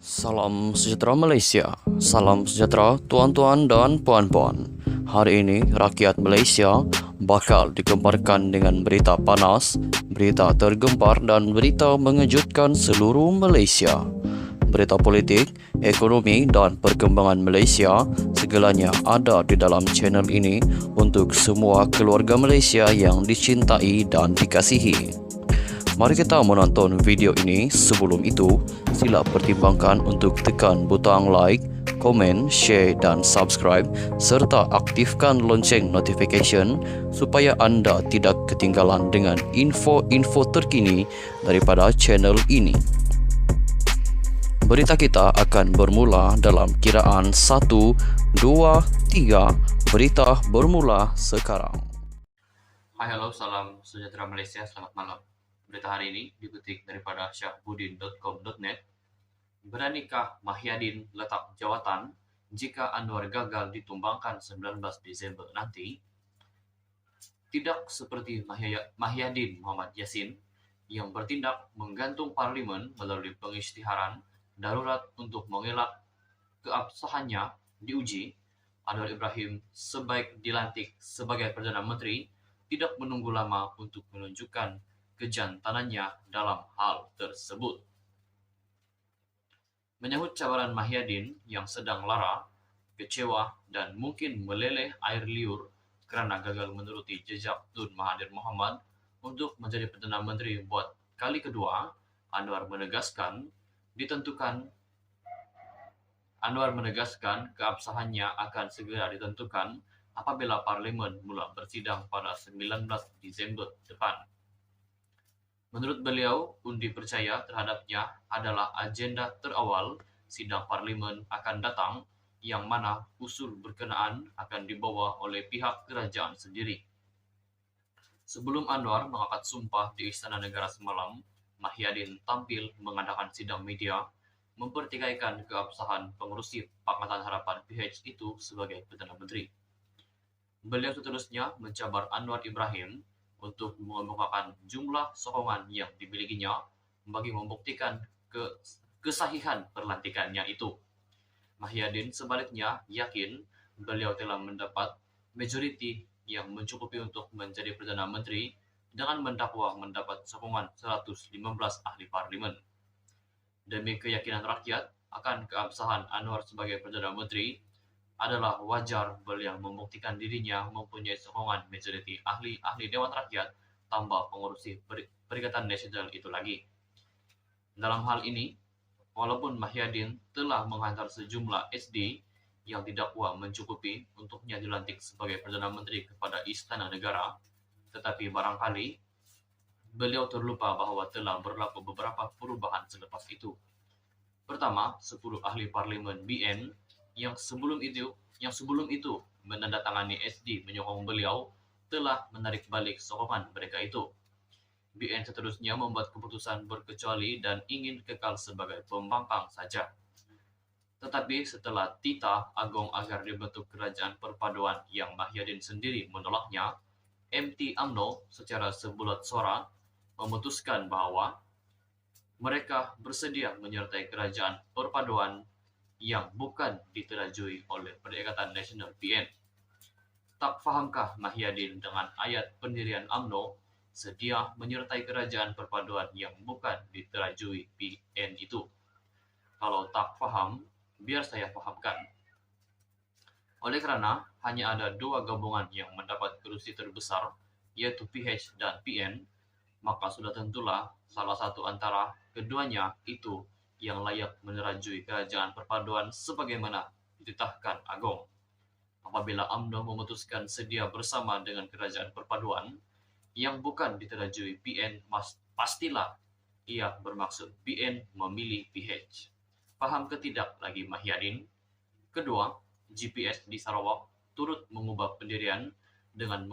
Salam sejahtera Malaysia. Salam sejahtera tuan-tuan dan puan-puan. Hari ini rakyat Malaysia bakal digemparkan dengan berita panas, berita tergempar dan berita mengejutkan seluruh Malaysia. Berita politik, ekonomi dan perkembangan Malaysia segalanya ada di dalam channel ini untuk semua keluarga Malaysia yang dicintai dan dikasihi. Mari kita menonton video ini. Sebelum itu, sila pertimbangkan untuk tekan butang like, komen, share dan subscribe serta aktifkan lonceng notification supaya anda tidak ketinggalan dengan info-info terkini daripada channel ini. Berita kita akan bermula dalam kiraan 1, 2, 3. Berita bermula sekarang. Hai, halo, salam sejahtera Malaysia, selamat malam. Berita hari ini dikutip daripada syahbudin.com.net. Beranikah Mahyadin letak jawatan jika Anwar gagal ditumbangkan 19 Desember nanti? Tidak seperti Mahyadin Muhammad Yassin yang bertindak menggantung parlimen melalui pengisytiharan darurat untuk mengelak keabsahannya diuji, Anwar Ibrahim sebaik dilantik sebagai Perdana Menteri tidak menunggu lama untuk menunjukkan kejantanannya dalam hal tersebut. Menyahut cabaran Mahyadin yang sedang lara, kecewa dan mungkin meleleh air liur kerana gagal menuruti jejak Tun Mahathir Mohamad untuk menjadi Perdana Menteri buat kali kedua, Anwar menegaskan keabsahannya akan segera ditentukan apabila Parlimen mula bersidang pada 19 Desember depan. Menurut beliau, undi percaya terhadapnya adalah agenda terawal sidang Parlimen akan datang yang mana usul berkenaan akan dibawa oleh pihak kerajaan sendiri. Sebelum Anwar mengangkat sumpah di Istana Negara semalam, Mahyadin tampil mengadakan sidang media mempertikaikan keabsahan pengurusi Pakatan Harapan PH itu sebagai Perdana Menteri. Beliau seterusnya mencabar Anwar Ibrahim untuk mengemukakan jumlah sokongan yang dimilikinya bagi membuktikan kesahihan perlantikannya itu. Mahyadin sebaliknya yakin beliau telah mendapat majoriti yang mencukupi untuk menjadi Perdana Menteri dengan mendakwa mendapat sokongan 115 ahli parlimen. Demi keyakinan rakyat akan keabsahan Anwar sebagai Perdana Menteri, adalah wajar beliau membuktikan dirinya mempunyai sokongan majoriti ahli Dewan Rakyat tambah pengurusi Perikatan Nasional itu lagi. Dalam hal ini, walaupun Mahyadin telah menghantar sejumlah SD yang didakwa mencukupi untuknya dilantik sebagai Perdana Menteri kepada Istana Negara, tetapi barangkali beliau terlupa bahawa telah berlaku beberapa perubahan selepas itu. Pertama, 10 ahli parlimen BN yang sebelum itu menandatangani SD menyokong beliau telah menarik balik sokongan mereka itu. BN seterusnya membuat keputusan berkecuali dan ingin kekal sebagai pembangkang saja. Tetapi setelah titah Agong agar dibentuk kerajaan perpaduan yang Mahyadin sendiri menolaknya, MT UMNO secara sebulat suara memutuskan bahawa mereka bersedia menyertai kerajaan perpaduan yang bukan diterajui oleh Perikatan Nasional PN. Tak fahamkah Mahyadin dengan ayat pendirian UMNO sedia menyertai kerajaan perpaduan yang bukan diterajui PN itu? Kalau tak faham, biar saya fahamkan. Oleh kerana hanya ada dua gabungan yang mendapat kerusi terbesar, yaitu PH dan PN, maka sudah tentulah salah satu antara keduanya itu yang layak menerajui kerajaan perpaduan sebagaimana dititahkan Agong. Apabila UMNO memutuskan sedia bersama dengan kerajaan perpaduan yang bukan diterajui PN, pastilah ia bermaksud PN memilih PH. Faham ke tidak lagi Mahyadin? Kedua, GPS di Sarawak turut mengubah pendirian dengan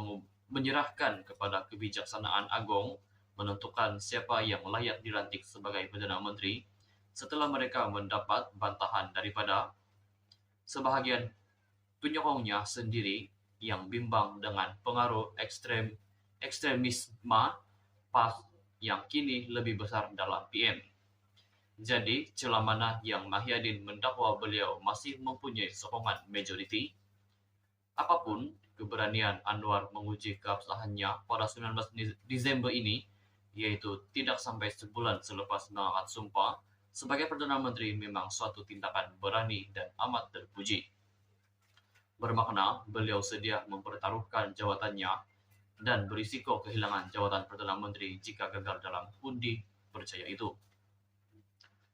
menyerahkan kepada kebijaksanaan Agong menentukan siapa yang layak dilantik sebagai Perdana Menteri setelah mereka mendapat bantahan daripada sebahagian penyokongnya sendiri yang bimbang dengan pengaruh ekstremisme PAS yang kini lebih besar dalam PN. Jadi, celah mana yang Mahyadin mendakwa beliau masih mempunyai sokongan majoriti? Apapun keberanian Anwar menguji keabsahannya pada 19 Desember ini, yaitu tidak sampai sebulan selepas mengangkat sumpah, sebagai Perdana Menteri memang suatu tindakan berani dan amat terpuji. Bermakna beliau sedia mempertaruhkan jabatannya dan berisiko kehilangan jabatan Perdana Menteri jika gagal dalam undi percaya itu.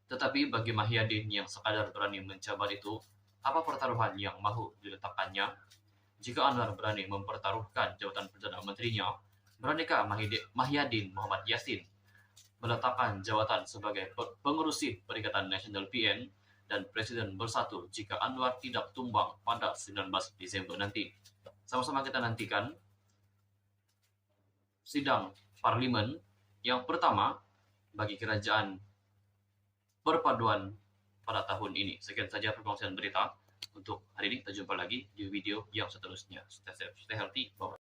Tetapi bagi Mahyadin yang sekadar berani mencabar itu, apa pertaruhan yang mahu diletakkannya? Jika Anwar berani mempertaruhkan jabatan Perdana Menterinya, beranikah Mahyadin Muhammad Yassin meletakkan jabatan sebagai pengerusi Perikatan Nasional PN dan Presiden Bersatu jika Anwar tidak tumbang pada 19 Desember nanti? Sama-sama kita nantikan sidang parlimen yang pertama bagi kerajaan perpaduan pada tahun ini. Sekian saja perkongsian berita untuk hari ini. Kita jumpa lagi di video yang seterusnya. Stay safe, stay healthy. Bye.